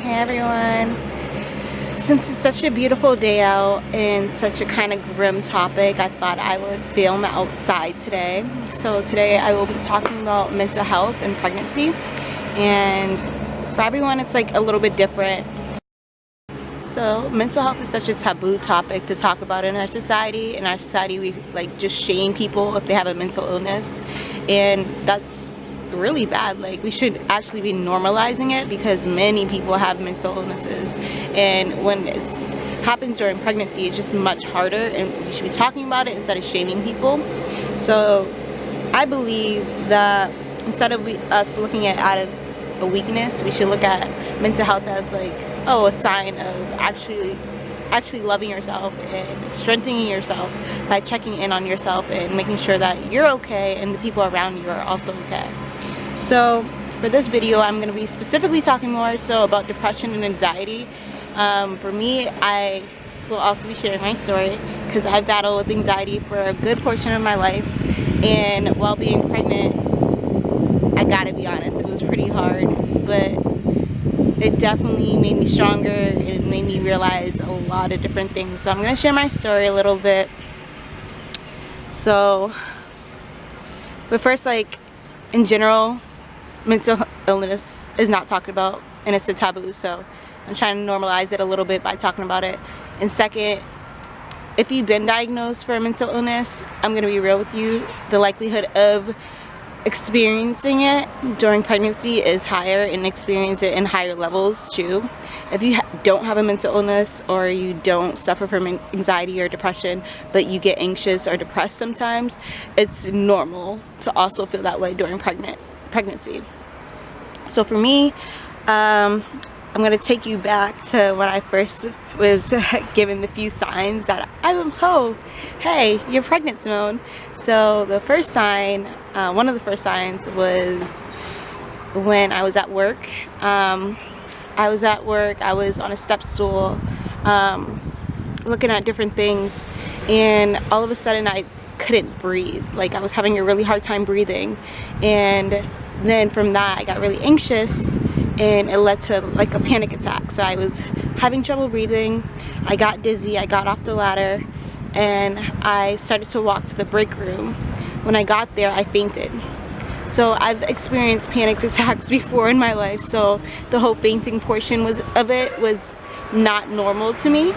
Hey everyone. Since it's such a beautiful day out and such a kind of grim topic, I thought I would film outside today. So today I will be talking about mental health and pregnancy. And for everyone it's like a little bit different. So mental health is such a taboo topic to talk about in our society. In our society we like just shame people if they have a mental illness, and that's really bad. Like, we should actually be normalizing it because many people have mental illnesses, and when it happens during pregnancy it's just much harder, and we should be talking about it instead of shaming people. So I believe that instead of us looking at it as a weakness, we should look at mental health as like, oh, a sign of actually loving yourself and strengthening yourself by checking in on yourself and making sure that you're okay and the people around you are also okay. So for this video I'm going to be specifically talking more so about depression and anxiety. For me, I will also be sharing my story because I battled with anxiety for a good portion of my life, and while being pregnant, I gotta be honest, it was pretty hard, but it definitely made me stronger and it made me realize a lot of different things. So I'm going to share my story a little bit. But first, like, in general, mental illness is not talked about and it's a taboo, so I'm trying to normalize it a little bit by talking about it. And second, if you've been diagnosed for a mental illness, I'm going to be real with you, the likelihood of experiencing it during pregnancy is higher, and experience it in higher levels too. If you don't have a mental illness or you don't suffer from anxiety or depression but you get anxious or depressed sometimes, it's normal to also feel that way during pregnancy. So for me, I'm going to take you back to when I first was given the few signs that hey, you're pregnant, Simone. So the first sign, one of the first signs was when I was at work. I was on a step stool looking at different things, and all of a sudden I couldn't breathe. Like, I was having a really hard time breathing, and then from that I got really anxious and it led to like a panic attack. So I was having trouble breathing, I got dizzy, I got off the ladder, and I started to walk to the break room. When I got there I fainted. So I've experienced panic attacks before in my life, so the whole fainting portion of it was not normal to me,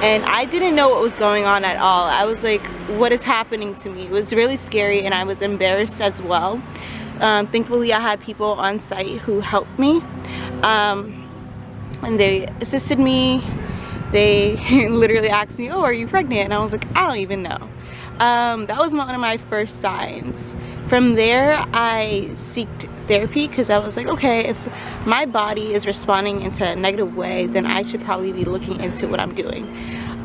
and I didn't know what was going on at all. I was like, what is happening to me? It was really scary, and I was embarrassed as well. Thankfully I had people on site who helped me, and they assisted me. They literally asked me, oh, are you pregnant? And I was like, I don't even know. That was one of my first signs. From there I sought therapy because I was like, okay, if my body is responding into a negative way, then I should probably be looking into what I'm doing.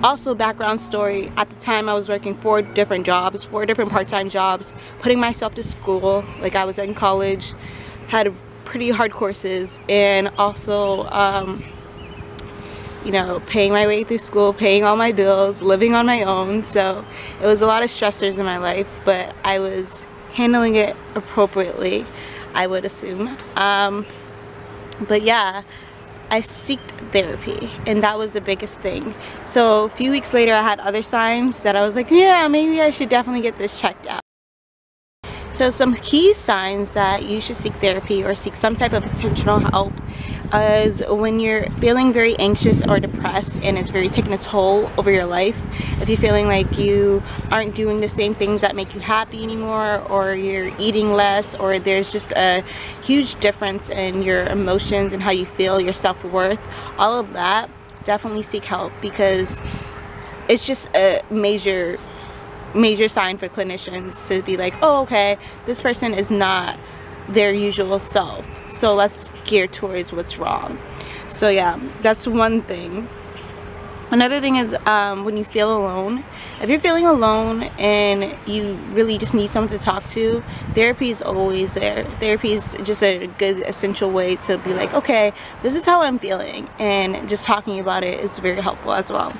Also, background story, at the time I was working 4 different part-time jobs, putting myself to school. Like, I was in college, had pretty hard courses, and also you know, paying my way through school, paying all my bills, living on my own. So it was a lot of stressors in my life, but I was handling it appropriately, I would assume. But yeah, I sought therapy, and that was the biggest thing. So a few weeks later I had other signs that I was like, yeah, maybe I should definitely get this checked out. So some key signs that you should seek therapy or seek some type of intentional help is when you're feeling very anxious or depressed and it's very taking a toll over your life. If you're feeling like you aren't doing the same things that make you happy anymore, or you're eating less, or there's just a huge difference in your emotions and how you feel, your self-worth, all of that, definitely seek help, because it's just a major sign for clinicians to be like, oh, okay, this person is not their usual self, so let's gear towards what's wrong. So yeah, that's one thing. Another thing is when you feel alone. If you're feeling alone and you really just need someone to talk to, therapy is always there. Therapy is just a good essential way to be like, okay, this is how I'm feeling, and just talking about it is very helpful as well.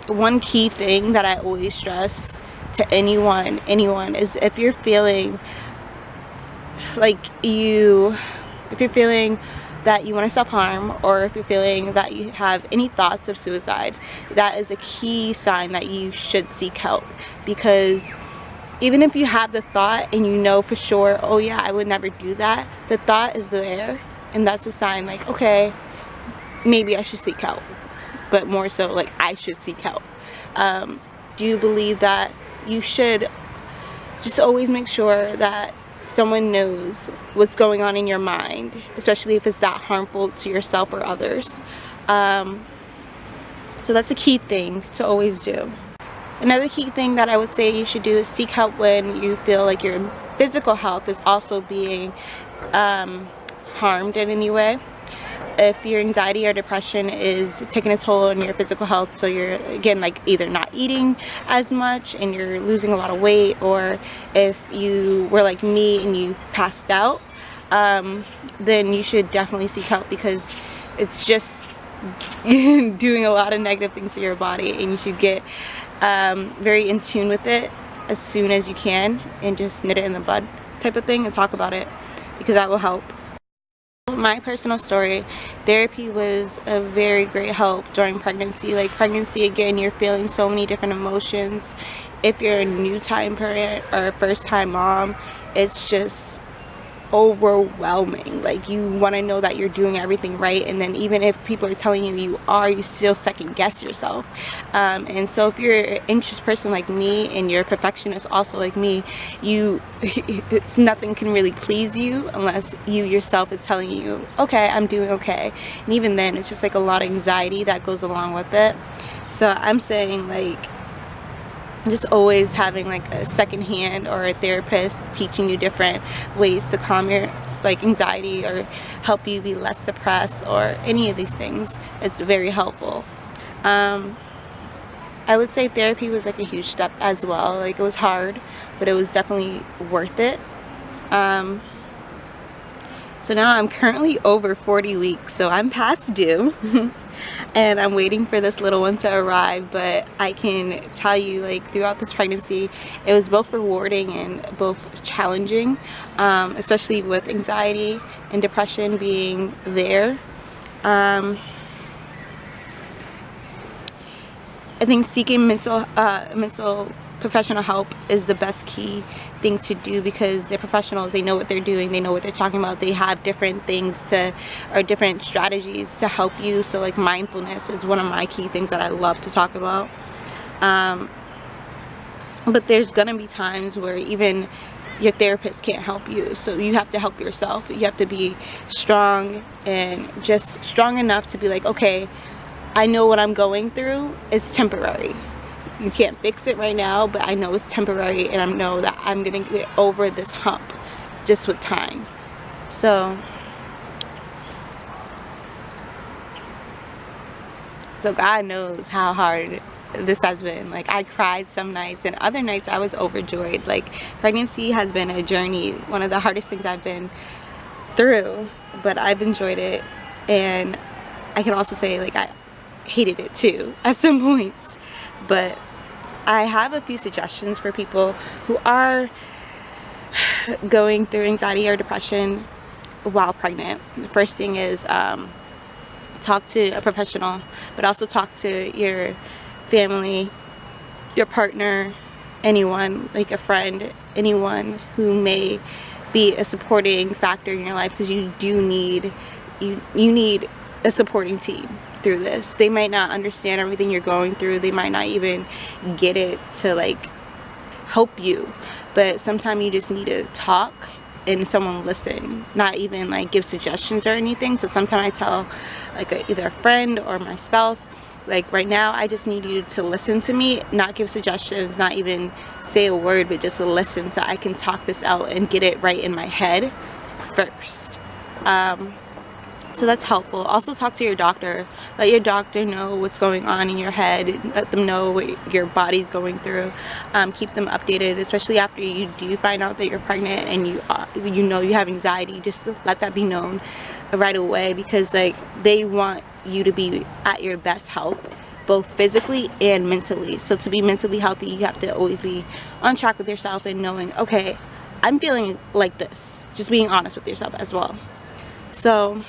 One key thing that I always stress to anyone is if you're feeling like if you're feeling that you want to self-harm, or if you're feeling that you have any thoughts of suicide, that is a key sign that you should seek help. Because even if you have the thought and you know for sure, oh yeah, I would never do that, the thought is there, and that's a sign like, okay, maybe I should seek help. But more so, like, I should seek help. Do you believe that you should just always make sure that someone knows what's going on in your mind, especially if it's that harmful to yourself or others? So that's a key thing to always do. Another key thing that I would say you should do is seek help when you feel like your physical health is also being harmed in any way. If your anxiety or depression is taking a toll on your physical health, so you're, again, like either not eating as much and you're losing a lot of weight, or if you were like me and you passed out, then you should definitely seek help, because it's just doing a lot of negative things to your body, and you should get very in tune with it as soon as you can and just nip it in the bud type of thing and talk about it, because that will help. My personal story, therapy was a very great help during pregnancy. Like, pregnancy, again, you're feeling so many different emotions. If you're a new time parent or a first time mom, it's just overwhelming. Like, you want to know that you're doing everything right, and then even if people are telling you you are, you still second guess yourself. And so if you're an anxious person like me and you're a perfectionist also like me, it's nothing can really please you unless you yourself is telling you, okay, I'm doing okay. And even then, it's just like a lot of anxiety that goes along with it. So I'm saying, like, just always having like a second hand or a therapist teaching you different ways to calm your like anxiety or help you be less depressed or any of these things is very helpful. I would say therapy was like a huge step as well. Like, it was hard, but it was definitely worth it. So now I'm currently over 40 weeks, so I'm past due. And I'm waiting for this little one to arrive, but I can tell you, like, throughout this pregnancy, it was both rewarding and both challenging, especially with anxiety and depression being there. I think seeking mental professional help is the best key thing to do, because they're professionals, they know what they're doing, they know what they're talking about, they have different things or different strategies to help you. So like mindfulness is one of my key things that I love to talk about. But there's gonna be times where even your therapist can't help you, so you have to help yourself. You have to be strong, and just strong enough to be like, okay, I know what I'm going through is temporary. You can't fix it right now, but I know it's temporary, and I know that I'm gonna get over this hump just with time. So God knows how hard this has been. Like, I cried some nights, and other nights I was overjoyed. Like, pregnancy has been a journey, one of the hardest things I've been through, but I've enjoyed it. And I can also say, like, I hated it too at some points. But I have a few suggestions for people who are going through anxiety or depression while pregnant. The first thing is talk to a professional, but also talk to your family, your partner, anyone, like a friend, anyone who may be a supporting factor in your life, because you do need you need a supporting team through this. They might not understand everything you're going through, they might not even get it to like help you, but sometimes you just need to talk and someone listen, not even like give suggestions or anything. So sometimes I tell like either a friend or my spouse, like, right now I just need you to listen to me, not give suggestions, not even say a word, but just listen, so I can talk this out and get it right in my head first. So that's helpful. Also talk to your doctor. Let your doctor know what's going on in your head. Let them know what your body's going through. Keep them updated, especially after you do find out that you're pregnant and you know you have anxiety. Just let that be known right away, because like, they want you to be at your best health, both physically and mentally. So to be mentally healthy, you have to always be on track with yourself and knowing, okay, I'm feeling like this. Just being honest with yourself as well. So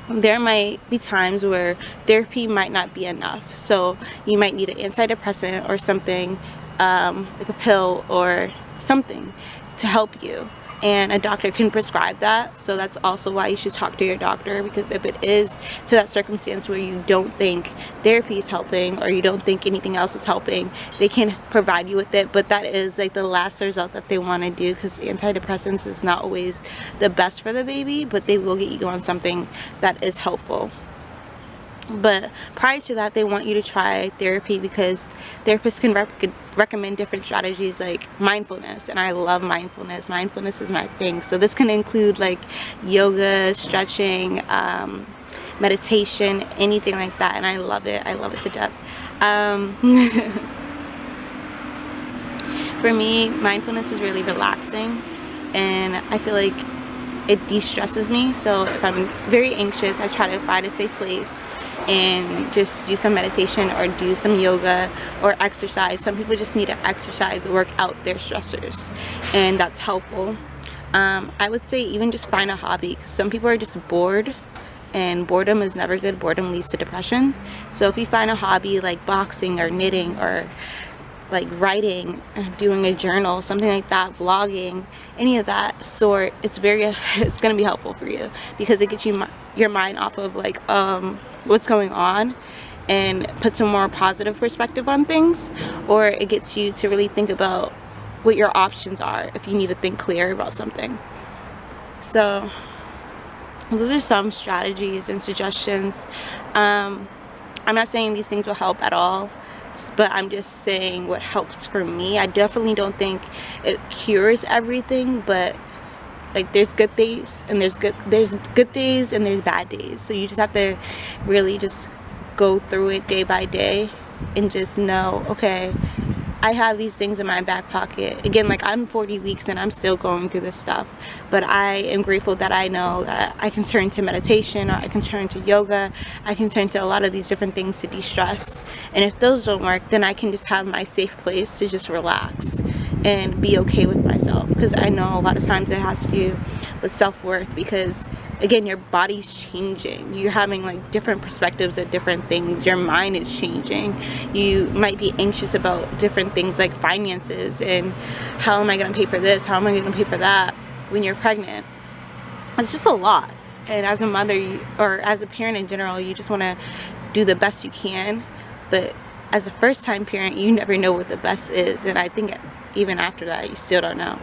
there might be times where therapy might not be enough, so you might need an antidepressant or something, like a pill or something to help you, and a doctor can prescribe that. So that's also why you should talk to your doctor, because if it is to that circumstance where you don't think therapy is helping or you don't think anything else is helping, they can provide you with it. But that is like the last result that they want to do, because antidepressants is not always the best for the baby, but they will get you on something that is helpful. But prior to that, they want you to try therapy, because therapists can recommend different strategies like mindfulness, and I love mindfulness. Mindfulness is my thing. So this can include like yoga, stretching, meditation, anything like that, and I love it. I love it to death. For me, mindfulness is really relaxing, and I feel like it de-stresses me. So if I'm very anxious, I try to find a safe place and just do some meditation or do some yoga or exercise. Some people just need to exercise to work out their stressors, and that's helpful. I would say even just find a hobby, because some people are just bored, and boredom is never good. Boredom leads to depression. So if you find a hobby like boxing or knitting or like writing, doing a journal, something like that, vlogging, any of that sort, it's gonna be helpful for you, because it gets your mind off of like what's going on and puts a more positive perspective on things, or it gets you to really think about what your options are if you need to think clear about something. So those are some strategies and suggestions. I'm not saying these things will help at all, but I'm just saying what helps for me. I definitely don't think it cures everything, but like there's good days and there's good days and there's bad days. So you just have to really just go through it day by day and just know, okay, I have these things in my back pocket. Again, like I'm 40 weeks and I'm still going through this stuff, but I am grateful that I know that I can turn to meditation, or I can turn to yoga, I can turn to a lot of these different things to de-stress. And if those don't work, then I can just have my safe place to just relax and be okay with myself, because I know a lot of times it has to do with self-worth, because again, your body's changing, you're having like different perspectives of different things, your mind is changing, you might be anxious about different things like finances and how am I going to pay for this, how am I going to pay for that when you're pregnant. It's just a lot, and as a mother or as a parent in general, you just want to do the best you can, but as a first-time parent, you never know what the best is, and I think even after that, you still don't know.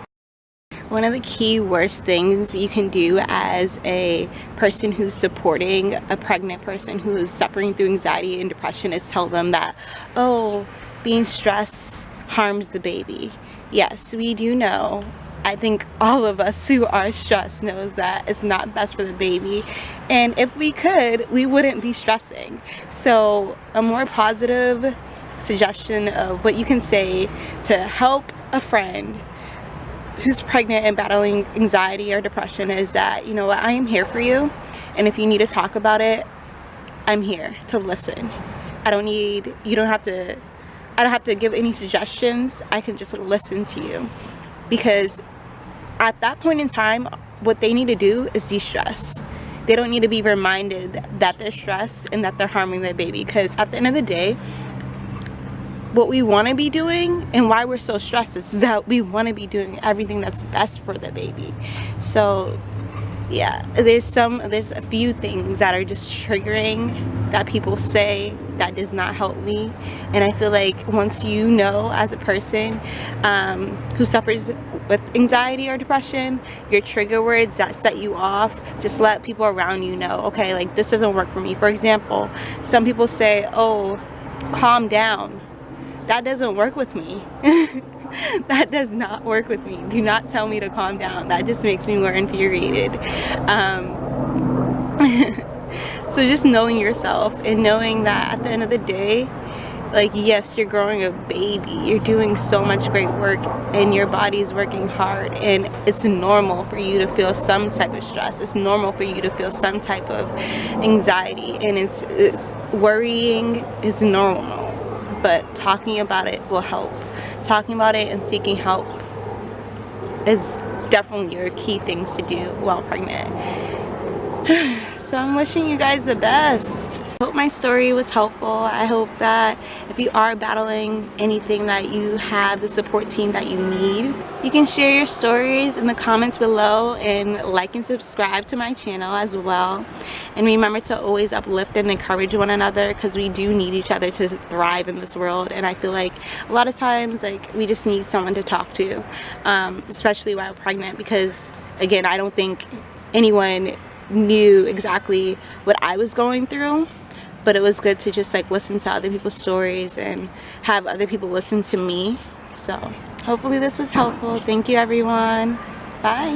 One of the key worst things you can do as a person who's supporting a pregnant person who is suffering through anxiety and depression is tell them that, oh, being stressed harms the baby. Yes, we do know. I think all of us who are stressed knows that it's not best for the baby, and if we could, we wouldn't be stressing. So a more positive suggestion of what you can say to help a friend who's pregnant and battling anxiety or depression is that, you know what, I am here for you, and if you need to talk about it, I'm here to listen. I don't have to give any suggestions. I can just listen to you, because at that point in time, what they need to do is de-stress. They don't need to be reminded that they're stressed and that they're harming their baby, because at the end of the day, what we want to be doing and why we're so stressed is that we want to be doing everything that's best for the baby. So yeah, there's a few things that are just triggering that people say that does not help me, and I feel like once you know as a person who suffers with anxiety or depression, your trigger words that set you off, just let people around you know, okay, like this doesn't work for me. For example, some people say, oh, calm down. That doesn't work with me. That does not work with me. Do not tell me to calm down. That just makes me more infuriated. So just knowing yourself and knowing that at the end of the day, like, yes, you're growing a baby, you're doing so much great work, and your body's working hard, and it's normal for you to feel some type of stress. It's normal for you to feel some type of anxiety, and it's worrying is normal. But talking about it will help. Talking about it and seeking help is definitely your key things to do while pregnant. So I'm wishing you guys the best. I hope my story was helpful. I hope that if you are battling anything, that you have the support team that you need. You can share your stories in the comments below, and like and subscribe to my channel as well. And remember to always uplift and encourage one another, because we do need each other to thrive in this world. And I feel like a lot of times, like, we just need someone to talk to, especially while pregnant, because again, I don't think anyone knew exactly what I was going through, but it was good to just like listen to other people's stories and have other people listen to me. So hopefully this was helpful. Thank you, everyone. Bye.